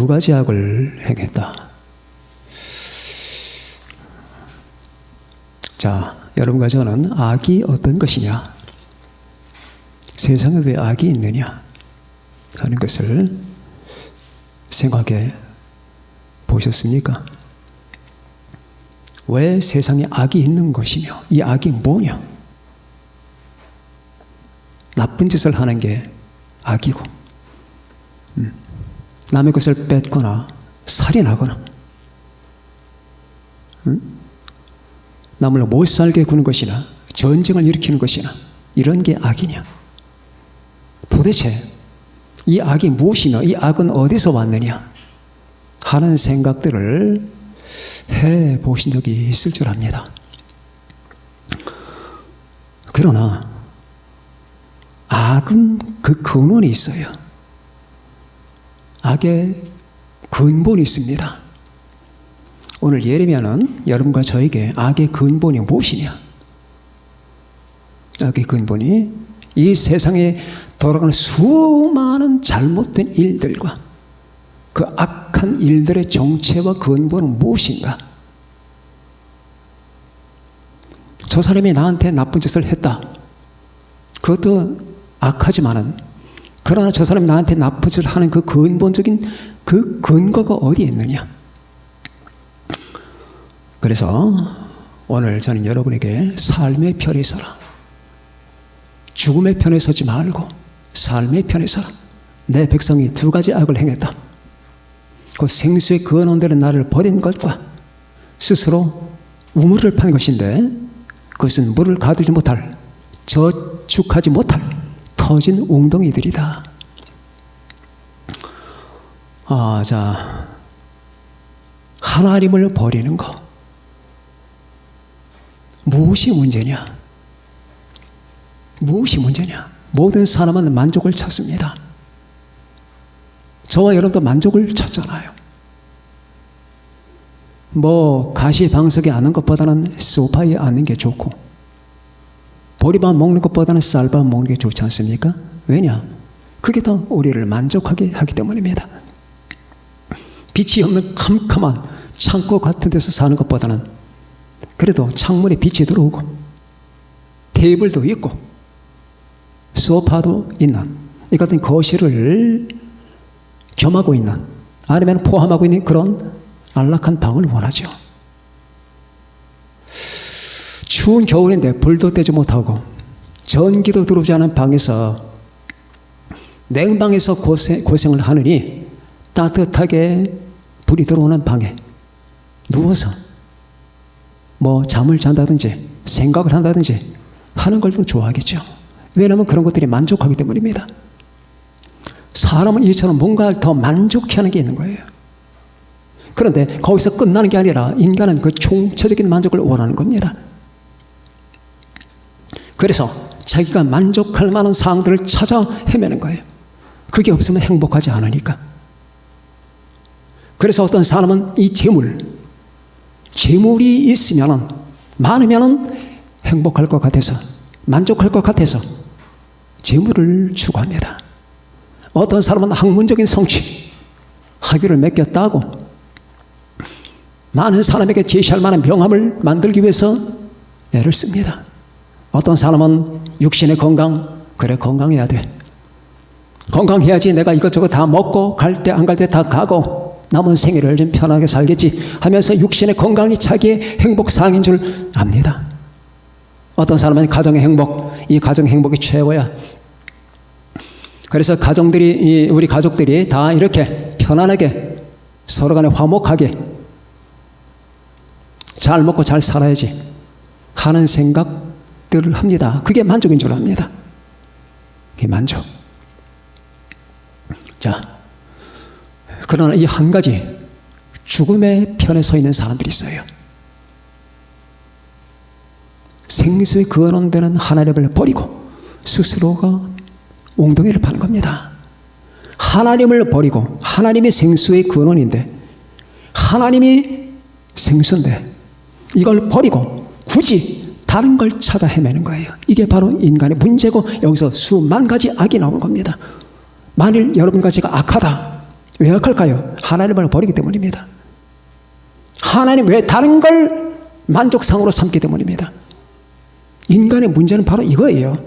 두 가지 악을 행했다. 자, 여러분과 저는 악이 어떤 것이냐, 세상에 왜 악이 있느냐 하는 것을 생각해 보셨습니까? 왜 세상에 악이 있는 것이며 이 악이 뭐냐? 나쁜 짓을 하는 게 악이고, 남의 것을 뺏거나 살인하거나, 남을 못 살게 구는 것이나 전쟁을 일으키는 것이나 이런 게 악이냐? 도대체 이 악이 무엇이며 이 악은 어디서 왔느냐 하는 생각들을 해 보신 적이 있을 줄 압니다. 그러나 악은 그 근원이 있어요. 악의 근본이 있습니다. 오늘 예레미야는 여러분과 저에게 악의 근본이 무엇이냐, 악의 근본이 이 세상에 돌아가는 수많은 잘못된 일들과 그 악한 일들의 정체와 근본은 무엇인가? 저 사람이 나한테 나쁜 짓을 했다. 그것도 악하지만은, 그러나 저 사람이 나한테 나쁜 짓을 하는 그 근본적인 그 근거가 어디에 있느냐? 그래서 오늘 저는 여러분에게 삶의 편에 서라, 죽음의 편에 서지 말고 삶의 편에 서라. 내 백성이 두 가지 악을 행했다. 그 생수의 근원되는 나를 버린 것과 스스로 우물을 판 것인데, 그것은 물을 가두지 못할, 저축하지 못할 터진 웅덩이들이다. 자, 하나님을 버리는 것, 무엇이 문제냐? 무엇이 문제냐? 모든 사람은 만족을 찾습니다. 저와 여러분도 만족을 찾잖아요. 가시방석에 앉는 것보다는 소파에 앉는 게 좋고, 보리밥 먹는 것보다는 쌀밥 먹는 게 좋지 않습니까? 왜냐? 그게 더 우리를 만족하게 하기 때문입니다. 빛이 없는 캄캄한 창고 같은 데서 사는 것보다는 그래도 창문에 빛이 들어오고 테이블도 있고 소파도 있는 이 같은 거실을 겸하고 있는, 아니면 포함하고 있는 그런 안락한 방을 원하죠. 추운 겨울인데 불도 떼지 못하고 전기도 들어오지 않은 방에서, 냉방에서 고생을 하느니 따뜻하게 불이 들어오는 방에 누워서 잠을 잔다든지 생각을 한다든지 하는 걸 더 좋아하겠죠. 왜냐하면 그런 것들이 만족하기 때문입니다. 사람은 이처럼 뭔가 더 만족해 하는 게 있는 거예요. 그런데 거기서 끝나는 게 아니라 인간은 그 총체적인 만족을 원하는 겁니다. 그래서 자기가 만족할 만한 사항들을 찾아 헤매는 거예요. 그게 없으면 행복하지 않으니까. 그래서 어떤 사람은 이 재물이 있으면은, 많으면은 행복할 것 같아서, 만족할 것 같아서 재물을 추구합니다. 어떤 사람은 학문적인 성취, 학위를 몇 개 따고 많은 사람에게 제시할 만한 명함을 만들기 위해서 애를 씁니다. 어떤 사람은 육신의 건강, 그래 건강해야 돼, 건강해야지 내가 이것저것 다 먹고 갈 때 안 갈 때 다 가고 남은 생애를 좀 편하게 살겠지 하면서 육신의 건강이 자기의 행복 사항인 줄 압니다. 어떤 사람은 가정의 행복, 이 가정의 행복이 최고야. 그래서 우리 가족들이 다 이렇게 편안하게 서로 간에 화목하게 잘 먹고 잘 살아야지 하는 생각들을 합니다. 그게 만족인 줄 압니다. 그게 만족. 자, 그러나 이 한 가지, 죽음의 편에 서 있는 사람들이 있어요. 생수의 근원되는 하나님을 버리고 스스로가 웅덩이를 파는 겁니다. 하나님을 버리고, 하나님이 생수의 근원인데, 하나님이 생수인데 이걸 버리고 굳이 다른 걸 찾아 헤매는 거예요. 이게 바로 인간의 문제고, 여기서 수만 가지 악이 나오는 겁니다. 만일 여러분과 제가 악하다, 왜 약할까요? 하나님을 버리기 때문입니다. 하나님 외에 다른 걸 만족상으로 삼기 때문입니다. 인간의 문제는 바로 이거예요.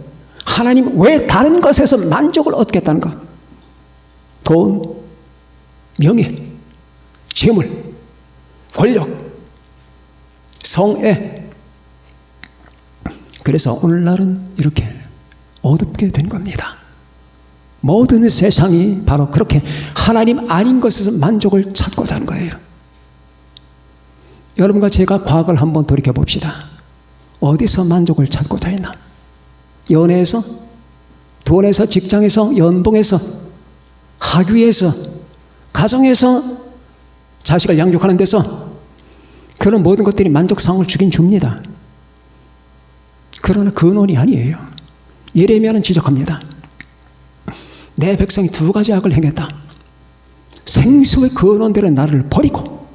하나님 외에 다른 것에서 만족을 얻겠다는 것. 돈, 명예, 재물, 권력, 성애. 그래서 오늘날은 이렇게 어둡게 된 겁니다. 모든 세상이 바로 그렇게 하나님 아닌 것에서 만족을 찾고자 하는 거예요. 여러분과 제가 과거를 한번 돌이켜봅시다. 어디서 만족을 찾고자 했나? 연애에서, 돈에서, 직장에서, 연봉에서, 학위에서, 가정에서, 자식을 양육하는 데서 그런 모든 것들이 만족상을 주긴 줍니다. 그러나 근원이 아니에요. 예레미야는 지적합니다. 내 백성이 두 가지 악을 행했다. 생수의 근원대로 나를 버리고.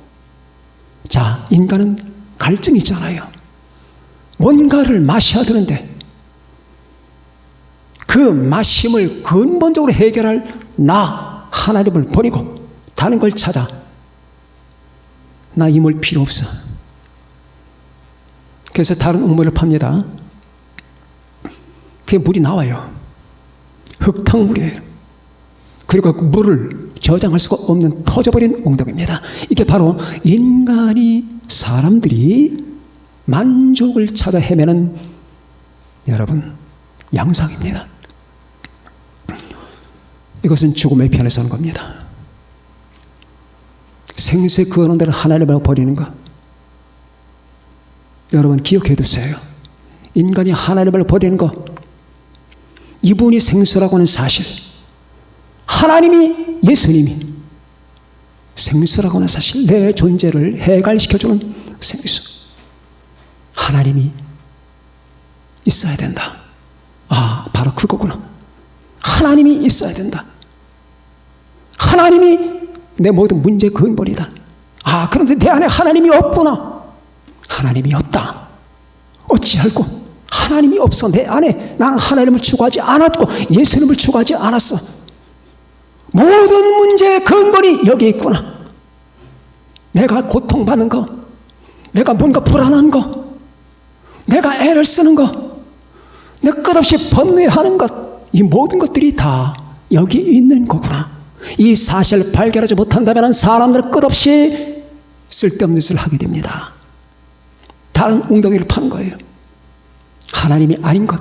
자, 인간은 갈증이 있잖아요. 뭔가를 마셔야 되는데 그 마심을 근본적으로 해결할 나 하나님을 버리고 다른 걸 찾아. 나 이 물 필요 없어. 그래서 다른 우물을 팝니다. 그게 물이 나와요. 흙탕물이에요. 그리고 그 물을 저장할 수가 없는 터져버린 웅덩이입니다. 이게 바로 인간이, 사람들이 만족을 찾아 헤매는 여러분 양상입니다. 이것은 죽음의 편에 서는 겁니다. 생수의 근원대로 하나님을 버리는 것. 여러분 기억해 두세요. 인간이 하나님을 버리는 것, 이분이 생수라고 하는 사실, 하나님이, 예수님이 생수라고 하는 사실, 내 존재를 해갈시켜주는 생수, 하나님이 있어야 된다. 아, 바로 그거구나. 하나님이 있어야 된다. 하나님이 내 모든 문제의 근본이다. 아, 그런데 내 안에 하나님이 없구나. 하나님이 없다. 어찌할꼬? 하나님이 없어. 내 안에 나는 하나님을 추구하지 않았고 예수님을 추구하지 않았어. 모든 문제의 근본이 여기 있구나. 내가 고통받는 거, 내가 뭔가 불안한 거, 내가 애를 쓰는 거, 내가 끝없이 번뇌하는 것, 이 모든 것들이 다 여기 있는 거구나. 이 사실을 발견하지 못한다면 사람들은 끝없이 쓸데없는 짓을 하게 됩니다. 다른 웅덩이를 파는 거예요. 하나님이 아닌 것.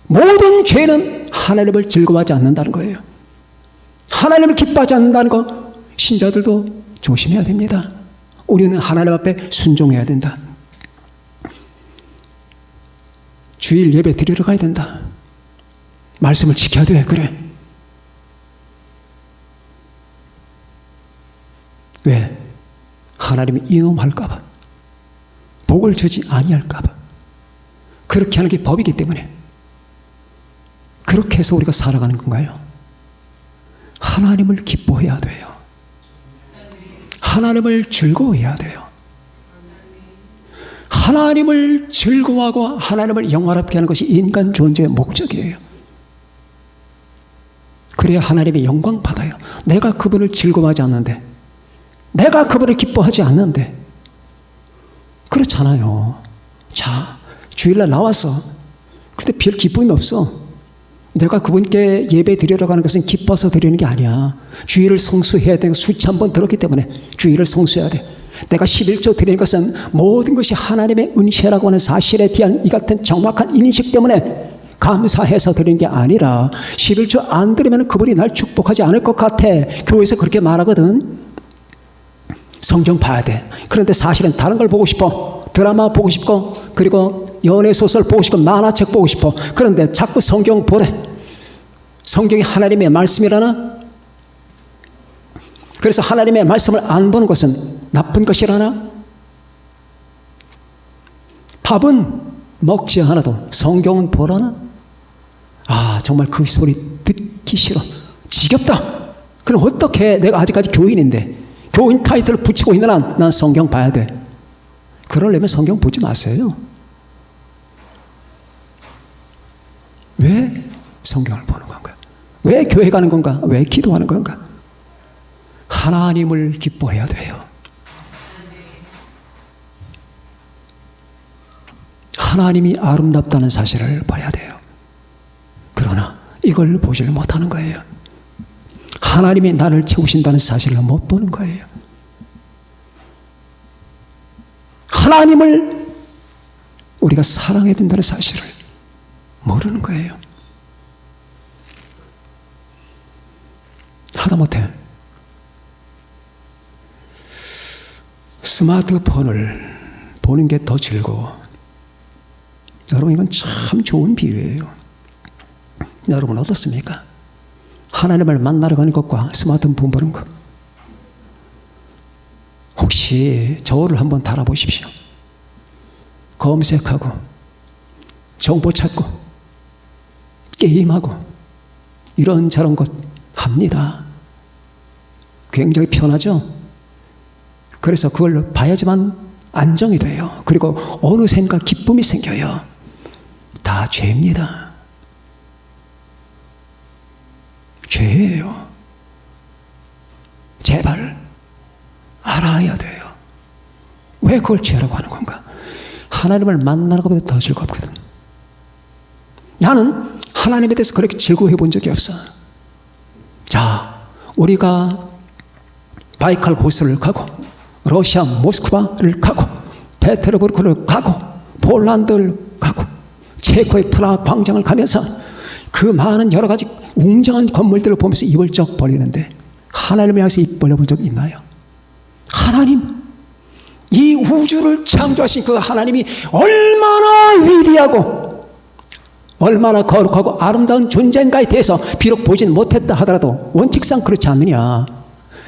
모든 죄는 하나님을 즐거워하지 않는다는 거예요. 하나님을 기뻐하지 않는다는 것, 신자들도 조심해야 됩니다. 우리는 하나님 앞에 순종해야 된다. 주일 예배 드리러 가야 된다. 말씀을 지켜야 돼. 그래. 왜? 하나님이 이놈할까봐, 복을 주지 아니할까봐. 그렇게 하는 게 법이기 때문에. 그렇게 해서 우리가 살아가는 건가요? 하나님을 기뻐해야 돼요. 하나님을 즐거워해야 돼요. 하나님을 즐거워하고 하나님을 영화롭게 하는 것이 인간 존재의 목적이에요. 그래야 하나님의 영광 받아요. 내가 그분을 즐거워하지 않는데, 내가 그분을 기뻐하지 않는데, 그렇잖아요. 자, 주일날 나와서 근데 별 기쁨이 없어. 내가 그분께 예배 드리러 가는 것은 기뻐서 드리는 게 아니야. 주일을 성수해야 되는 수천 번 들었기 때문에 주일을 성수해야 돼. 내가 11조 드리는 것은 모든 것이 하나님의 은혜라고 하는 사실에 대한 이 같은 정확한 인식 때문에 감사해서 드리는 게 아니라 11조 안 드리면 그분이 날 축복하지 않을 것 같아. 교회에서 그렇게 말하거든. 성경 봐야 돼. 그런데 사실은 다른 걸 보고 싶어. 드라마 보고 싶고, 그리고 연애소설 보고 싶고, 만화책 보고 싶어. 그런데 자꾸 성경 보래. 성경이 하나님의 말씀이라나? 그래서 하나님의 말씀을 안 보는 것은 나쁜 것이라나? 밥은 먹지 않아도 성경은 보라나? 아, 정말 그 소리 듣기 싫어. 지겹다. 그럼 어떻게, 내가 아직까지 교인인데 교인 타이틀을 붙이고 있는 한 난 성경 봐야 돼. 그러려면 성경 보지 마세요. 왜 성경을 보는 건가? 왜 교회 가는 건가? 왜 기도하는 건가? 하나님을 기뻐해야 돼요. 하나님이 아름답다는 사실을 봐야 돼요. 그러나 이걸 보지를 못하는 거예요. 하나님이 나를 채우신다는 사실을 못 보는 거예요. 하나님을 우리가 사랑해야 된다는 사실을 모르는 거예요. 하다못해 스마트폰을 보는 게 더 즐거워. 여러분, 이건 참 좋은 비유예요. 여러분 어떻습니까? 하나님을 만나러 가는 것과 스마트폰 보는 것. 혹시 저를 한번 달아보십시오. 검색하고 정보 찾고 게임하고 이런저런 것 합니다. 굉장히 편하죠? 그래서 그걸 봐야지만 안정이 돼요. 그리고 어느샌가 기쁨이 생겨요. 다 죄입니다. 죄예요. 제발 알아야 돼요. 왜 그걸 죄라고 하는 건가? 하나님을 만나는 것보다 더 즐겁거든. 나는 하나님에 대해서 그렇게 즐거워해 본 적이 없어. 자, 우리가 바이칼 호수를 가고 러시아 모스크바를 가고 페테르부르크를 가고 폴란드를 가고 체코의 프라하 광장을 가면서 그 많은 여러 가지 웅장한 건물들을 보면서 입을 쩍 벌리는데 하나님을 향해서 입 벌려본 적 있나요? 하나님, 이 우주를 창조하신 그 하나님이 얼마나 위대하고 얼마나 거룩하고 아름다운 존재인가에 대해서 비록 보진 못했다 하더라도 원칙상 그렇지 않느냐.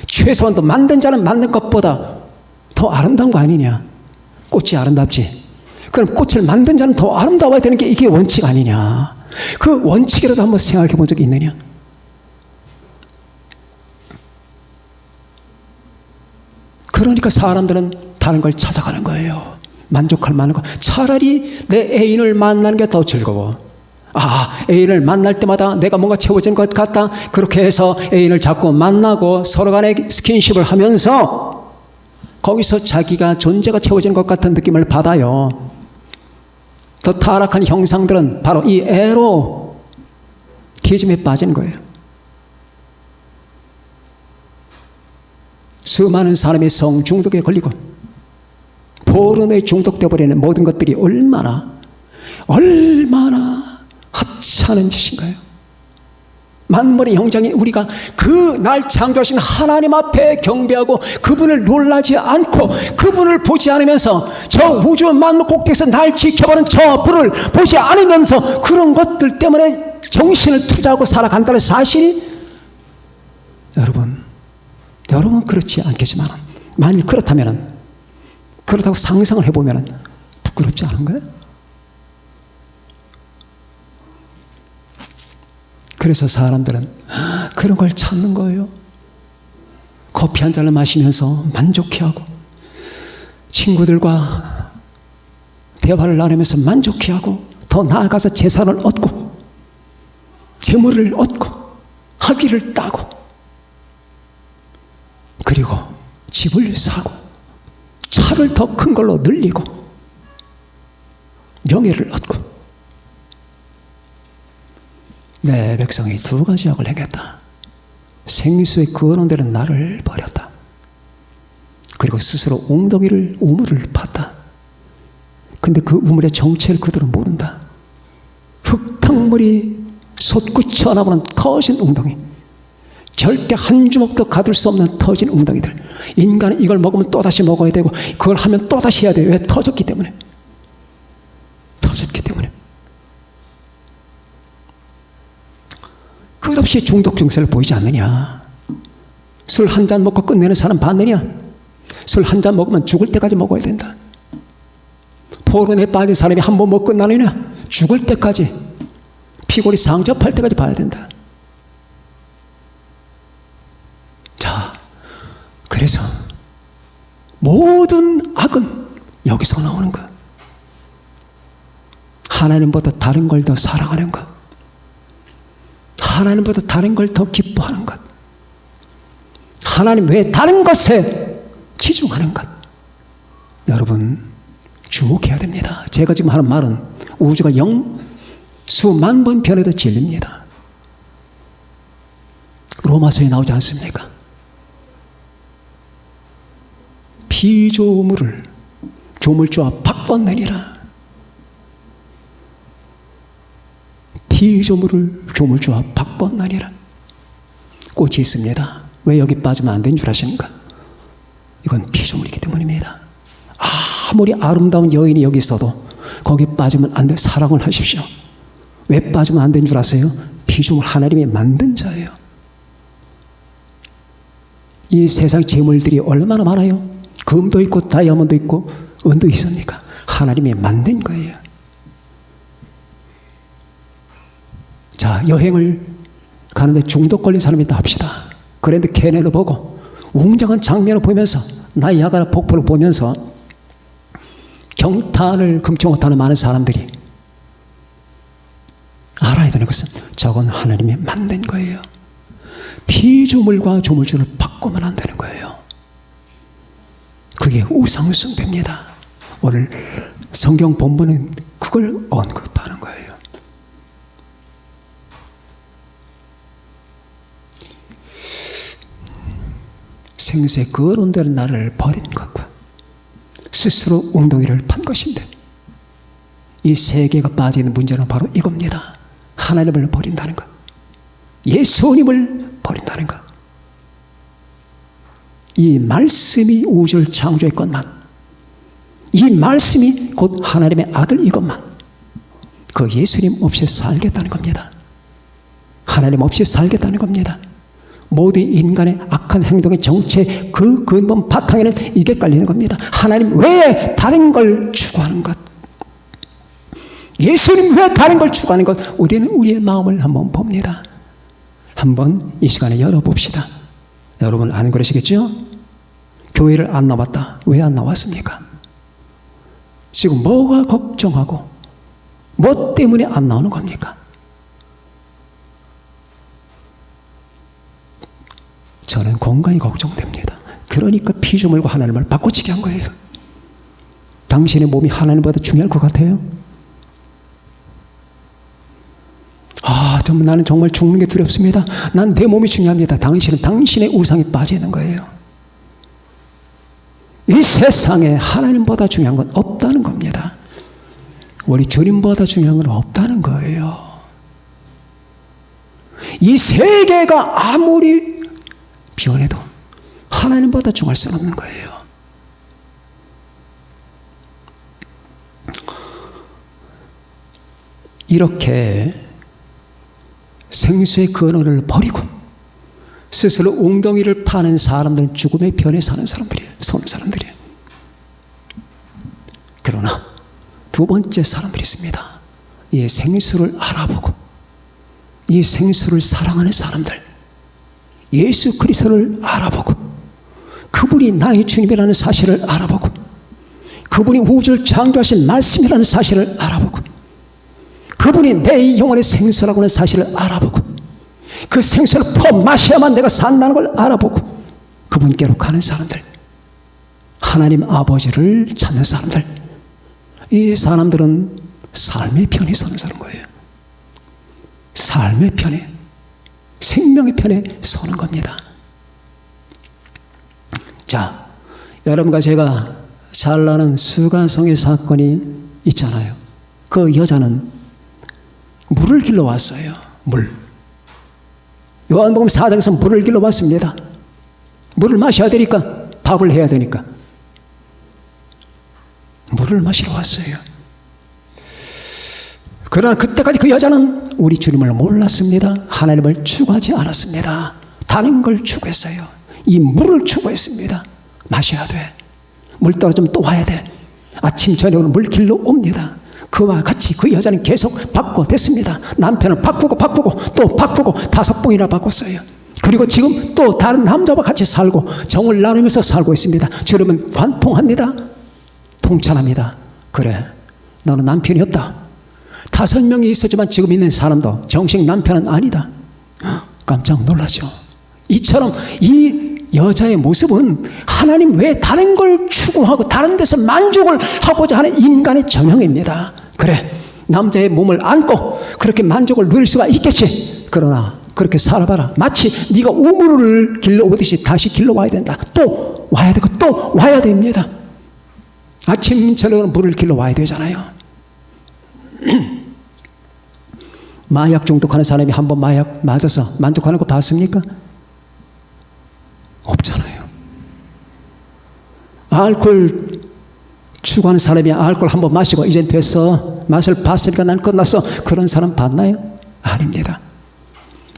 최소한도 만든 자는 만든 것보다 더 아름다운 거 아니냐. 꽃이 아름답지. 그럼 꽃을 만든 자는 더 아름다워야 되는 게 이게 원칙 아니냐. 그 원칙이라도 한번 생각해 본 적이 있느냐. 그러니까 사람들은 다른 걸 찾아가는 거예요. 만족할 만한 거. 차라리 내 애인을 만나는 게 더 즐거워. 아, 애인을 만날 때마다 내가 뭔가 채워진 것 같다. 그렇게 해서 애인을 자꾸 만나고 서로 간에 스킨십을 하면서 거기서 자기가 존재가 채워지는 것 같은 느낌을 받아요. 더 타락한 형상들은 바로 이 에로티즘에 빠진 거예요. 수많은 사람이 성 중독에 걸리고 포르노에 중독되어 버리는 모든 것들이 얼마나 하찮은 짓인가요? 만물의 형장인 우리가 그 날 창조하신 하나님 앞에 경배하고 그분을 놀라지 않고 그분을 보지 않으면서 저 우주 만물 꼭대기에서 날 지켜보는 저 분을 보지 않으면서 그런 것들 때문에 정신을 투자하고 살아간다는 사실이 여러분 그렇지 않겠지만 만일 그렇다면 그렇다고 상상을 해보면 부끄럽지 않은가요? 그래서 사람들은 그런 걸 찾는 거예요. 커피 한 잔을 마시면서 만족해하고 친구들과 대화를 나누면서 만족해하고 더 나아가서 재산을 얻고 재물을 얻고 학위를 따고 그리고 집을 사고 차를 더 큰 걸로 늘리고 명예를 얻고 내 백성이 두 가지 악을 행했다. 생수에 그어놓은 데는 나를 버렸다. 그리고 스스로 우물을 팠다. 근데 그 우물의 정체를 그들은 모른다. 흙탕물이 솟구쳐 나오는 터진 웅덩이. 절대 한 주먹도 가둘 수 없는 터진 웅덩이들. 인간은 이걸 먹으면 또다시 먹어야 되고 그걸 하면 또다시 해야 돼요. 왜? 터졌기 때문에. 터졌기 때문에. 끝없이 중독 증세를 보이지 않느냐. 술 한 잔 먹고 끝내는 사람 봤느냐. 술 한 잔 먹으면 죽을 때까지 먹어야 된다. 포르노에 빠진 사람이 한 번 먹고 끝나느냐. 죽을 때까지 피골이 상접할 때까지 봐야 된다. 자, 그래서 모든 악은 여기서 나오는 것. 하나님보다 다른 걸 더 사랑하는 것. 하나님보다 다른 걸 더 기뻐하는 것. 하나님 외에 다른 것에 치중하는 것. 여러분 주목해야 됩니다. 제가 지금 하는 말은 우주가 수만 번 변해도 진리입니다. 로마서에 나오지 않습니까? 피조물을 조물주와 바꿔내니라. 피조물을 조물주와 바꿔내니라. 꽃이 있습니다. 왜 여기 빠지면 안 되는 줄 아십니까? 이건 피조물이기 때문입니다. 아무리 아름다운 여인이 여기 있어도 거기 빠지면 안 돼. 사랑을 하십시오. 왜 빠지면 안 되는 줄 아세요? 피조물 하나님이 만든 자예요. 이 세상 재물들이 얼마나 많아요? 금도 있고 다이아몬드 있고 은도 있습니까? 하나님이 만든 거예요. 자, 여행을 가는데 중독 걸린 사람이 있다 합시다. 그랜드 캐년을 보고 웅장한 장면을 보면서 나이아가라 폭포를 보면서 경탄을 금치 못하는 많은 사람들이 알아야 되는 것은 저건 하나님이 만든 거예요. 피조물과 조물주를 바꾸면 안 되는 거예요. 그게 우상숭배입니다. 오늘 성경 본문은 그걸 언급하는 거예요. 생수에 거론되는 나를 버린 것과 스스로 웅덩이를 판 것인데, 이 세계가 빠지는 문제는 바로 이겁니다. 하나님을 버린다는 것, 예수님을 버린다는 것. 이 말씀이 우주를 창조했건만, 이 말씀이 곧 하나님의 아들 이것만, 그 예수님 없이 살겠다는 겁니다. 하나님 없이 살겠다는 겁니다. 모든 인간의 악한 행동의 정체 그 근본 바탕에는 이게 깔리는 겁니다. 하나님 외에 다른 걸 추구하는 것, 예수님 외에 다른 걸 추구하는 것. 우리는 우리의 마음을 한번 봅니다. 한번 이 시간에 열어봅시다. 여러분 아는 그러시겠죠? 교회를 안 나왔다. 왜 안 나왔습니까? 지금 뭐가 걱정하고 뭐 때문에 안 나오는 겁니까? 저는 건강이 걱정됩니다. 그러니까 피조물과 하나님을 바꿔치기 한 거예요. 당신의 몸이 하나님보다 중요할 것 같아요? 나는 정말 죽는 게 두렵습니다. 난 내 몸이 중요합니다. 당신은 당신의 우상에 빠져 있는 거예요. 이 세상에 하나님보다 중요한 건 없다는 겁니다. 우리 주님보다 중요한 건 없다는 거예요. 이 세계가 아무리 변해도 하나님보다 중요할 수는 없는 거예요. 이렇게 생수의 근원을 버리고 스스로 웅덩이를 파는 사람들은 죽음의 편에 사는 사람들이에요. 서는 사람들이에요. 그러나 두 번째 사람들이 있습니다. 이 생수를 알아보고 이 생수를 사랑하는 사람들, 예수 그리스도를 알아보고 그분이 나의 주님이라는 사실을 알아보고 그분이 우주를 창조하신 말씀이라는 사실을 알아보고 그분이 내 영혼의 생수라고 하는 사실을 알아보고 그 생수를 퍼 마셔야만 내가 산다는 걸 알아보고 그분께로 가는 사람들, 하나님 아버지를 찾는 사람들, 이 사람들은 삶의 편에 서는 사는 거예요. 삶의 편에, 생명의 편에 서는 겁니다. 자, 여러분과 제가 잘 아는 수가성의 사건이 있잖아요. 그 여자는 물을 길러 왔어요. 물. 요한복음 4장에서 물을 길러 왔습니다. 물을 마셔야 되니까, 밥을 해야 되니까 물을 마시러 왔어요. 그러나 그때까지 그 여자는 우리 주님을 몰랐습니다. 하나님을 추구하지 않았습니다. 다른 걸 추구했어요. 이 물을 추구했습니다. 마셔야 돼. 물 떨어지면 또 와야 돼. 아침 저녁으로 물 길러 옵니다. 그와 같이 그 여자는 계속 바꿔댔습니다. 남편을 바꾸고 또 바꾸고 5번이나 바꿨어요. 그리고 지금 또 다른 남자와 같이 살고 정을 나누면서 살고 있습니다. 주님은 관통합니다. 통찰합니다. 그래, 너는 남편이 없다. 5명이 있었지만 지금 있는 사람도 정식 남편은 아니다. 깜짝 놀라죠. 이처럼 이 여자의 모습은 하나님 외에 다른 걸 추구하고 다른 데서 만족을 하고자 하는 인간의 전형입니다. 그래, 남자의 몸을 안고 그렇게 만족을 누릴 수가 있겠지. 그러나 그렇게 살아봐라. 마치 네가 우물을 길러오듯이 다시 길러와야 된다. 또 와야 되고 또 와야 됩니다. 아침 저녁은 물을 길러와야 되잖아요. 마약 중독하는 사람이 한번 마약 맞아서 만족하는 거 봤습니까? 없잖아요. 알코올 추구하는 사람이 알코올 한번 마시고 이젠 됐어, 맛을 봤으니까 난 끝났어, 그런 사람 봤나요? 아닙니다.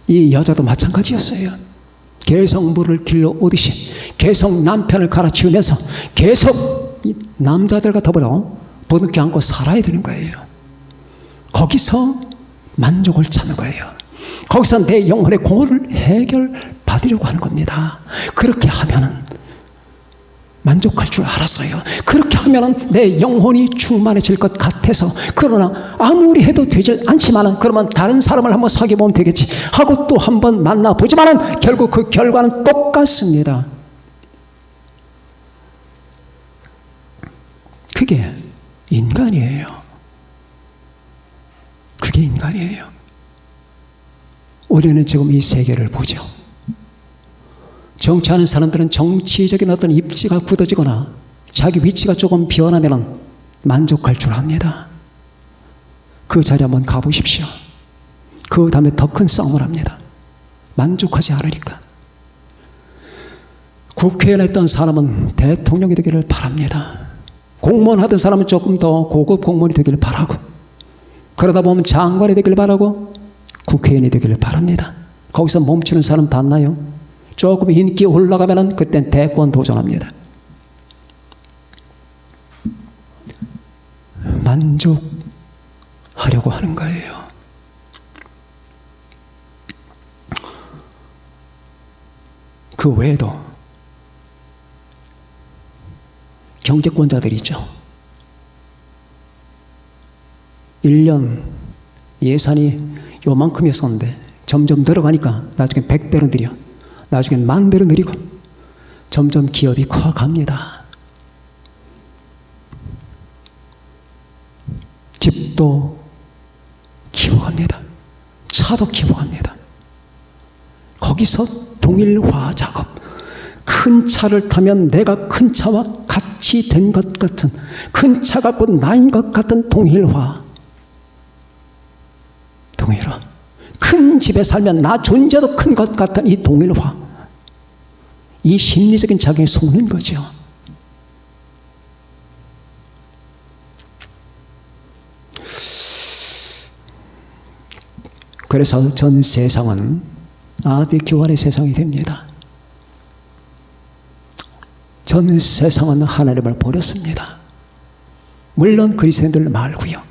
이 여자도 마찬가지였어요. 계속 물을 길러오듯이 계속 남편을 갈아치우면서 계속 남자들과 더불어 부둥켜 안고 살아야 되는 거예요. 거기서 만족을 찾는 거예요. 거기서 내 영혼의 공허를 해결받으려고 하는 겁니다. 그렇게 하면은 만족할 줄 알았어요. 그렇게 하면은 내 영혼이 충만해질 것 같아서. 그러나 아무리 해도 되질 않지만은 그러면 다른 사람을 한번 사귀어 보면 되겠지 하고 또 한번 만나보지만은 결국 그 결과는 똑같습니다. 그게 인간이에요. 그게 인간이에요. 우리는 지금 이 세계를 보죠. 정치하는 사람들은 정치적인 어떤 입지가 굳어지거나 자기 위치가 조금 변하면 만족할 줄 압니다. 그 자리에 한번 가보십시오. 그 다음에 더 큰 싸움을 합니다. 만족하지 않으니까. 국회의원 했던 사람은 대통령이 되기를 바랍니다. 공무원 하던 사람은 조금 더 고급 공무원이 되기를 바라고, 그러다 보면 장관이 되기를 바라고 국회의원이 되기를 바랍니다. 거기서 멈추는 사람 봤나요? 조금 인기 올라가면 그땐 대권 도전합니다. 만족하려고 하는 거예요. 그 외에도 경제권자들이 있죠. 1년 예산이 요만큼이었었는데 점점 늘어가니까 나중에 100배로 늘려, 나중엔 10,000배로 늘리고 점점 기업이 커갑니다. 집도 키워갑니다. 차도 키워갑니다. 거기서 동일화 작업. 큰 차를 타면 내가 큰 차와 같이 된 것 같은, 큰 차가 곧 나인 것 같은 동일화. 동일화. 큰 집에 살면 나 존재도 큰 것 같은 이 동일화. 이 심리적인 작용에 속는 거죠. 그래서 전 세상은 아비규환의 세상이 됩니다. 전 세상은 하나님을 버렸습니다. 물론 그리스도인들 말고요.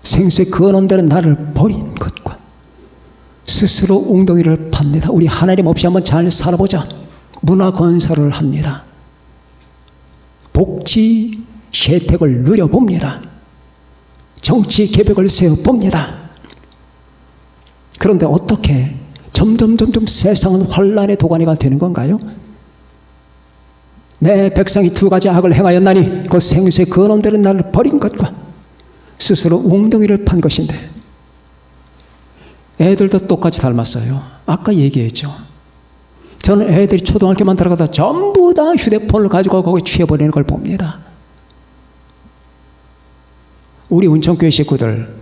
생수의 근원되는 나를 버린 것과 스스로 웅덩이를 팝니다. 우리 하나님 없이 한번 잘 살아보자. 문화 건설을 합니다. 복지 혜택을 누려봅니다. 정치 계획을 세워봅니다. 그런데 어떻게 점점 세상은 혼란의 도가니가 되는 건가요? 내 백성이 2가지 악을 행하였나니 그 생수의 근원되는 나를 버린 것과 스스로 웅덩이를 판 것인데, 애들도 똑같이 닮았어요. 아까 얘기했죠. 저는 애들이 초등학교만 들어가다 전부 다 휴대폰을 가지고 거기 취해버리는 걸 봅니다. 우리 운천교회 식구들,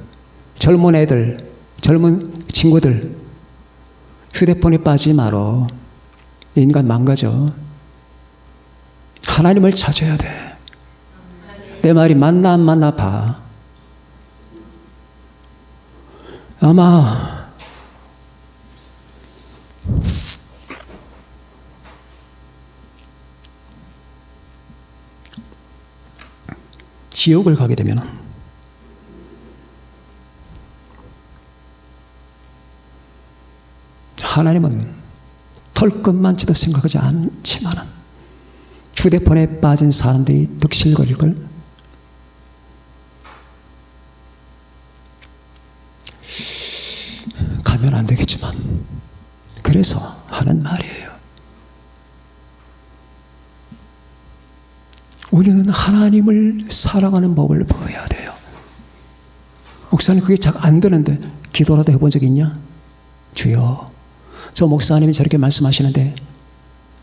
젊은 애들, 젊은 친구들, 휴대폰에 빠지지 말어. 인간 망가져. 하나님을 찾아야 돼. 내 말이 맞나 안 맞나 봐. 아마 지옥을 가게 되면 하나님은 털끝만치도 생각하지 않지만 휴대폰에 빠진 사람들이 득실거릴 걸. 가면 안 되겠지만 그래서 하는 말이에요. 우리는 하나님을 사랑하는 법을 배워야 돼요. 목사님 그게 잘 안 되는데 기도라도 해본 적 있냐? 주여, 저 목사님이 저렇게 말씀하시는데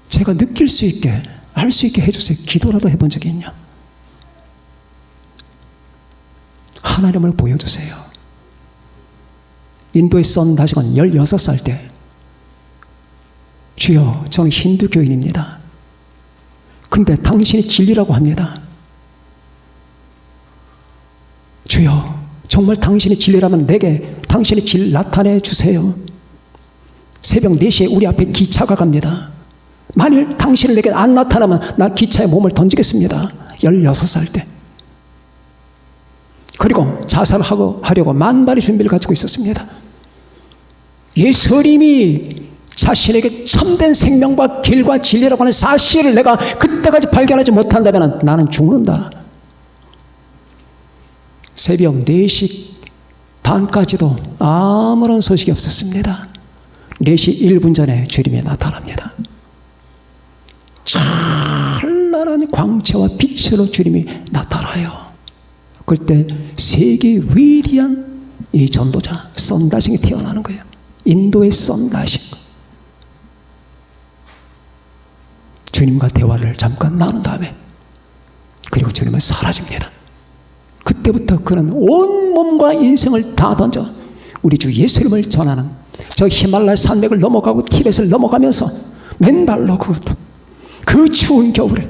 제가 느낄 수 있게, 알 수 있게 해주세요. 기도라도 해본 적이 있냐? 하나님을 보여주세요. 인도의 선다시건 16살 때, 주여, 저는 힌두 교인입니다. 근데 당신이 진리라고 합니다. 주여, 정말 당신이 진리라면 내게 당신의 질 나타내 주세요. 새벽 4시에 우리 앞에 기차가 갑니다. 만일 당신을 내게 안 나타나면 나 기차에 몸을 던지겠습니다. 16살 때. 그리고 자살하려고 만발의 준비를 가지고 있었습니다. 예수님이 자신에게 참된 생명과 길과 진리라고 하는 사실을 내가 그때까지 발견하지 못한다면 나는 죽는다. 새벽 4시 반까지도 아무런 소식이 없었습니다. 4시 1분 전에 주님이 나타납니다. 찬란한 광채와 빛으로 주님이 나타나요. 그때 세계 위대한 이 전도자 선다싱이 태어나는 거예요. 인도의 선다싱. 주님과 대화를 잠깐 나눈 다음에 그리고 주님은 사라집니다. 그때부터 그는 온 몸과 인생을 다 던져 우리 주 예수님을 전하는 저 히말라야 산맥을 넘어가고 티벳을 넘어가면서 맨발로 그것도 그 추운 겨울에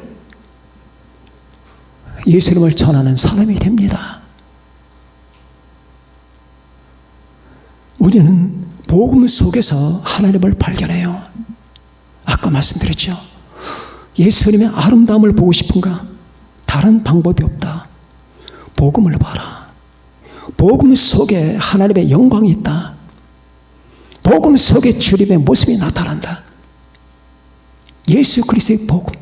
예수님을 전하는 사람이 됩니다. 우리는 복음 속에서 하나님을 발견해요. 아까 말씀드렸죠. 예수님의 아름다움을 보고 싶은가? 다른 방법이 없다. 복음을 봐라. 복음 속에 하나님의 영광이 있다. 복음 속에 주님의 모습이 나타난다. 예수 그리스도의 복음,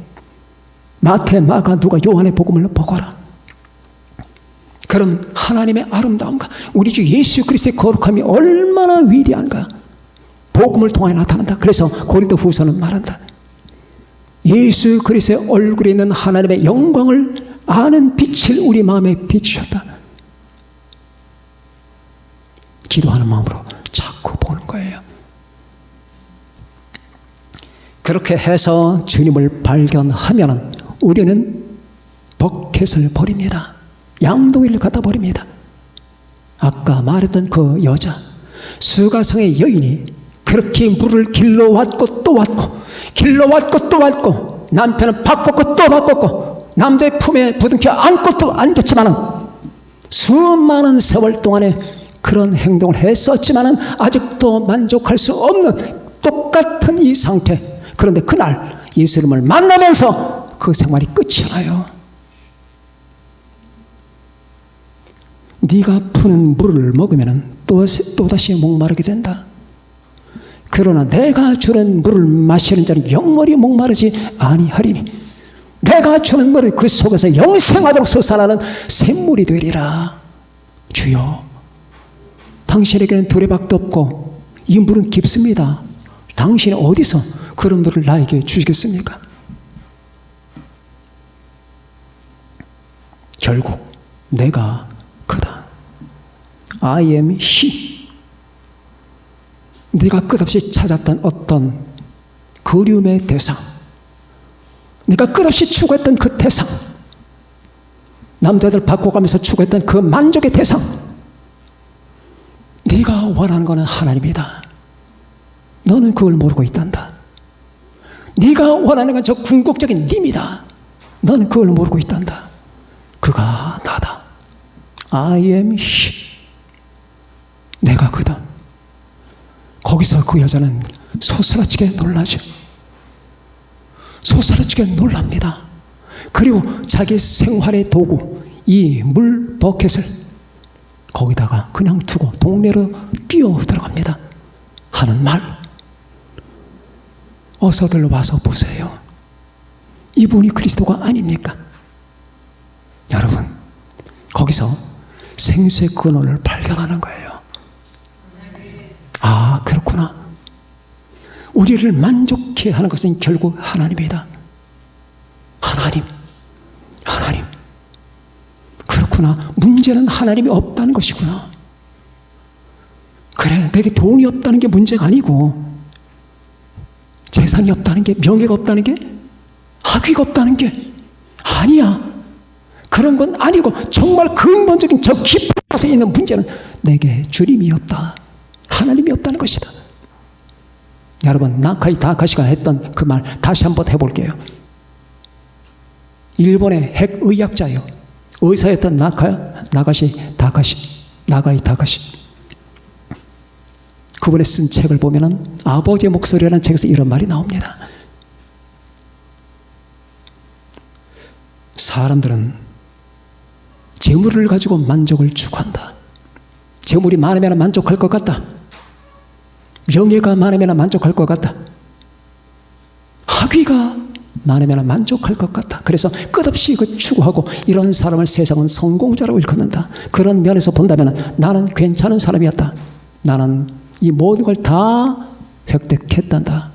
마태, 마가, 누가, 요한의 복음을 보거라. 그럼 하나님의 아름다움과 우리 주 예수 그리스도의 거룩함이 얼마나 위대한가 복음을 통해 나타난다. 그래서 고린도후서는 말한다. 예수 그리스도의 얼굴에 있는 하나님의 영광을 아는 빛을 우리 마음에 비추셨다. 기도하는 마음으로 자꾸 보는 거예요. 그렇게 해서 주님을 발견하면 우리는 버켓을 버립니다. 양도위를 갖다 버립니다. 아까 말했던 그 여자, 수가성의 여인이 그렇게 물을 길러왔고 또 왔고 길러왔고 또 왔고 남편은 바꿨고 또 바꿨고 남자의 품에 부둥켜 안고 또 앉았지만은 수많은 세월 동안에 그런 행동을 했었지만은 아직도 만족할 수 없는 똑같은 이 상태. 그런데 그날 예수님을 만나면서 그 생활이 끝이 나요. 네가 푸는 물을 먹으면 또다시 목마르게 된다. 그러나 내가 주는 물을 마시는 자는 영원히 목마르지 아니하리니 내가 주는 물을 그 속에서 영생하도록 솟아나는 샘물이 되리라. 주여, 당신에게는 두레박도 없고 이 물은 깊습니다. 당신이 어디서 그런 물을 나에게 주시겠습니까? 결국 내가 그다. I am he. 네가 끝없이 찾았던 어떤 그리움의 대상, 네가 끝없이 추구했던 그 대상, 남자들 바꿔가면서 추구했던 그 만족의 대상, 네가 원하는 것은 하나님이다. 너는 그걸 모르고 있단다. 네가 원하는 건 저 궁극적인 님이다. 너는 그걸 모르고 있단다. 그가 나다. I am he. 내가 그다. 거기서 그 여자는 소스라치게 놀라죠. 소스라치게 놀랍니다. 그리고 자기 생활의 도구, 이 물 버켓을 거기다가 그냥 두고 동네로 뛰어 들어갑니다. 하는 말, 어서들 와서 보세요. 이분이 그리스도가 아닙니까? 여러분, 거기서 생수의 근원을 발견하는 거예요. 아, 그렇구나. 우리를 만족해 하는 것은 결국 하나님이다. 하나님. 그렇구나. 문제는 하나님이 없다는 것이구나. 그래, 내게 돈이 없다는 게 문제가 아니고, 재산이 없다는 게, 명예가 없다는 게, 학위가 없다는 게 아니야. 그런 건 아니고 정말 근본적인 저 깊은 곳에 있는 문제는 내게 주님이 없다. 하나님이 없다는 것이다. 여러분, 나카이 다카시가 했던 그 말 다시 한번 해볼게요. 일본의 핵의학자요, 의사였던 나가이 다카시. 그분의 쓴 책을 보면은 아버지의 목소리라는 책에서 이런 말이 나옵니다. 사람들은 재물을 가지고 만족을 추구한다. 재물이 많으면 만족할 것 같다. 명예가 많으면 만족할 것 같다. 학위가 많으면 만족할 것 같다. 그래서 끝없이 그 추구하고, 이런 사람을 세상은 성공자라고 일컫는다. 그런 면에서 본다면 나는 괜찮은 사람이었다. 나는 이 모든 걸 다 획득했단다.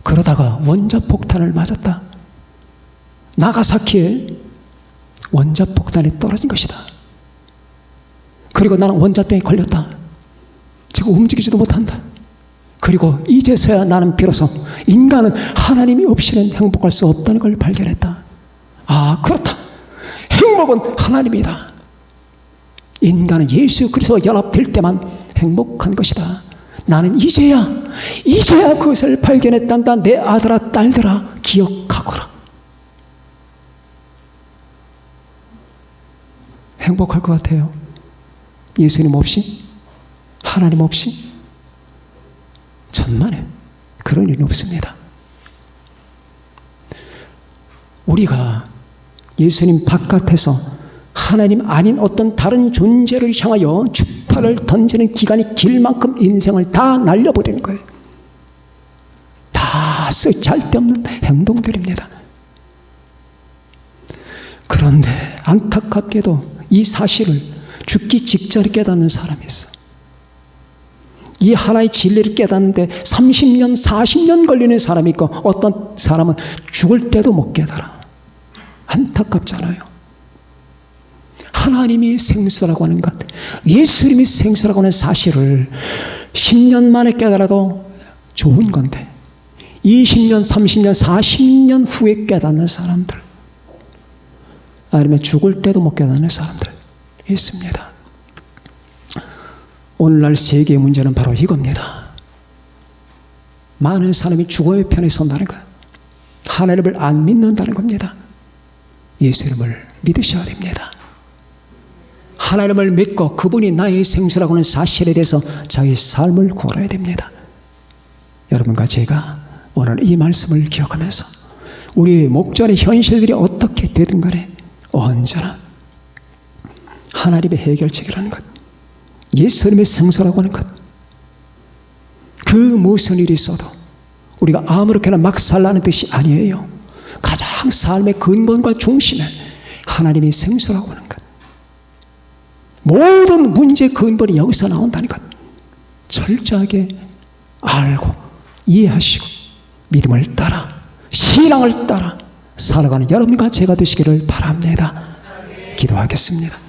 그러다가 원자폭탄을 맞았다. 나가사키에 원자폭탄이 떨어진 것이다. 그리고 나는 원자병에 걸렸다. 지금 움직이지도 못한다. 그리고 이제서야 나는 비로소 인간은 하나님이 없이는 행복할 수 없다는 걸 발견했다. 아, 그렇다. 행복은 하나님이다. 인간은 예수 그리스도와 연합될 때만 행복한 것이다. 나는 이제야 그것을 발견했단다. 내 아들아, 딸들아, 기억하거라. 행복할 것 같아요? 예수님 없이? 하나님 없이? 천만에 그런 일은 없습니다. 우리가 예수님 바깥에서 하나님 아닌 어떤 다른 존재를 향하여 주파를 던지는 기간이 길 만큼 인생을 다 날려버리는 거예요. 다 쓸데없는 행동들입니다. 그런데 안타깝게도 이 사실을 죽기 직전에 깨닫는 사람이 있어. 이 하나의 진리를 깨닫는데 30년, 40년 걸리는 사람이 있고, 어떤 사람은 죽을 때도 못 깨달아. 안타깝잖아요. 하나님이 생수라고 하는 것, 예수님이 생수라고 하는 사실을 10년 만에 깨달아도 좋은 건데, 20년, 30년, 40년 후에 깨닫는 사람들, 아니면 죽을 때도 못 깨닫는 사람들 있습니다. 오늘날 세계의 문제는 바로 이겁니다. 많은 사람이 죽음의 편에 선다는 거예요. 하나님을 안 믿는다는 겁니다. 예수님을 믿으셔야 됩니다. 하나님을 믿고 그분이 나의 생수라고 하는 사실에 대해서 자기 삶을 걸어야 됩니다. 여러분과 제가 오늘 이 말씀을 기억하면서 우리 목전의 현실들이 어떻게 되든 간에 언제나 하나님의 해결책이라는 것, 예수님의 생수라고 하는 것, 그 무슨 일이 있어도 우리가 아무렇게나 막 살라는 뜻이 아니에요. 가장 삶의 근본과 중심에 하나님이 생수라고 하는 것, 모든 문제의 근본이 여기서 나온다는 것 철저하게 알고 이해하시고 믿음을 따라 신앙을 따라 살아가는 여러분과 제가 되시기를 바랍니다. 기도하겠습니다.